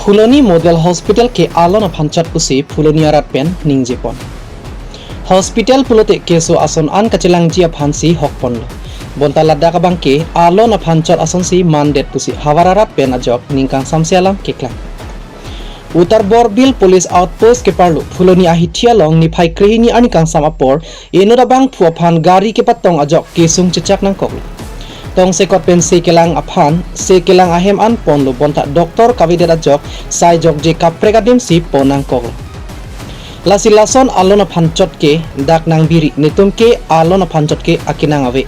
फुलनी model hospital के alone फांचत कुसी फुलनी आरात pen निंगजेपन hospital पुलोते केसो आसन आन कचेलांग जिया फांसी हकपन बोंता लद्दाक बांके आलोन फांचत आसन सी मानडेट पुसी हवारारात पेन अजक निंकांग सामसियालाम केकलांग उत्तर बोरबिल पुलिस आउटपोस्ट के पारलु फुलनी आहिथिया लोंग निफाई क्रिहिनी आनिकांग सामापोर एनुराबांग फुआफान गारी के पत्तों अजक केसुंग चेचक नंग कोगlu tong sekot pen sekelang aphan sekelang ahem an ponlo bonta doktor kavidet ajok sai jok je kaprekadim si ponang koglo lasilason alona phanchot ke dak nang biri netum ke alona phanchot ke akinang ave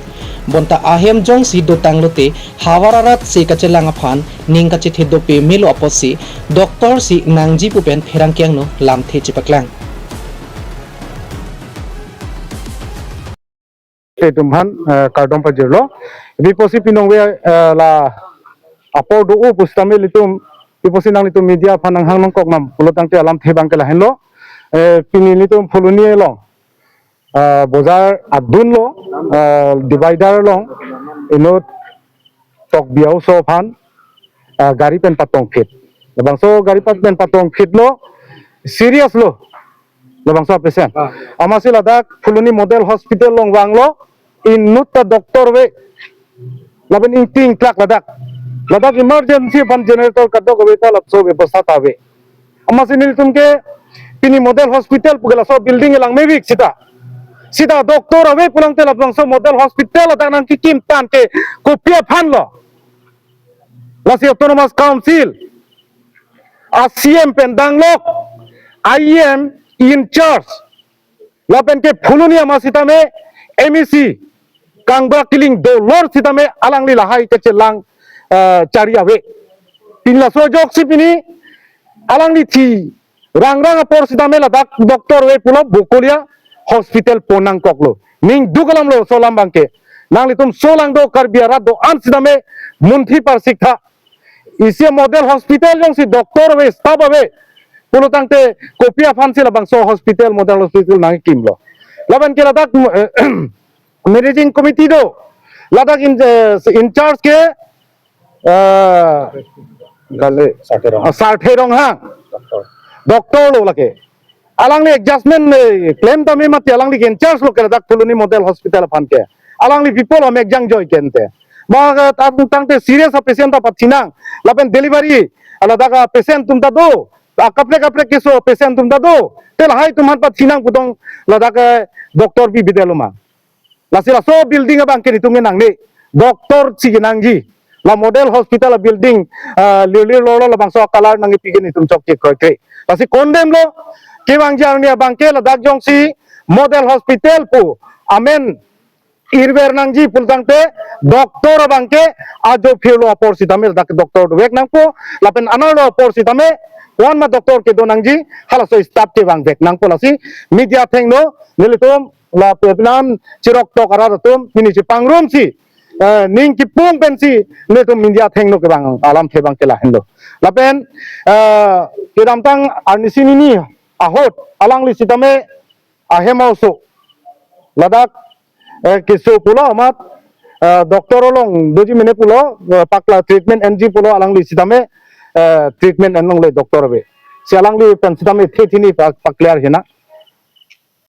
bonta ahem jong si dotang lote hawararat se kachelang aphan ning kache thedope melo aposi doktor si nangji pupen pherang kyang no lam the chipaklang Tumhan kardom pajero biposi pinongwe la apo do u pustame litum biposi nang litum media phanang hang nong kok nam pulotang te alam thebang ke lahen lo pini litum fuluni lo bozar adun lo divider lo ino tok biao so phan gari pen patong fit bang so gari pen patong fit lo serious lo bang so patient amasi ladak fuluni model hospital long wang lo inutta doktor we laban inting klak ladak emergency pan generator kadok we ta lapso ବ୍ୟବস্থা tawe amasinil tumke pini model hospital pugala so building elang mevik sita doktor ave pulang te lapang so model hospital adak nang kim tan ke kopia phan lo lasi autonomous council ACM pendang lok IEM in charge lapen ke phuluni amasita me MEC Kangba killing do lord sitame alang li lahai ke celang cari awe pinla sojok sipini alang li thi rang apor sitame ladak doktor we pulo bukulia hospital ponang koklo ning dugalam lo solam bangke nang litum solang do karbiara do an sitame munthi par sikha isi model hospital jong si doktor we staff awe pulo tangte kopia fansi labang so hospital model hospital nang kimlo laban ke ladak managing committee do ladak in charge ke gale sartherong ha doctor lo lake alang ni adjustment claim ta me mati alang ni in charge lo ke ladak fuluni model hospital phan ke alang ni people am exam joy kente ma tangte serious patient ta pachinang lapen delivery aladak patient tumta do kapre keso patient tumta do tel hai tumhan pachinang putong ladak doctor bi bideluma lasila so building abang ke nitung nang ni doktor siginangji la model hospital building lili lolo la bangso kalar nang ipigin nitung chok ke kroy lasi condemn lo ke bang jar ni abang ke la dak jong si model hospital pu amen irwer nangji pultang te doktor abang ke ajo philo apor sitame dak doktor wek nang po lapen analo apor sitame wan ma doktor ke do nangji hala so staff ke bang wek nang po lasi media theng no nilitum la penan cirok to karatum ini si pangrum si ning ki pung pensi le to media theng no ke bang alam the bang ke la hendo lapen ke ramtang arnisini ni ahot alang li sitame ahemauso ladak ke so pulo amat doktor olong doji mene pulo pakla treatment NG pulo alang li sitame treatment enong le doktor be si alang li pen sitame thethini pakliar hena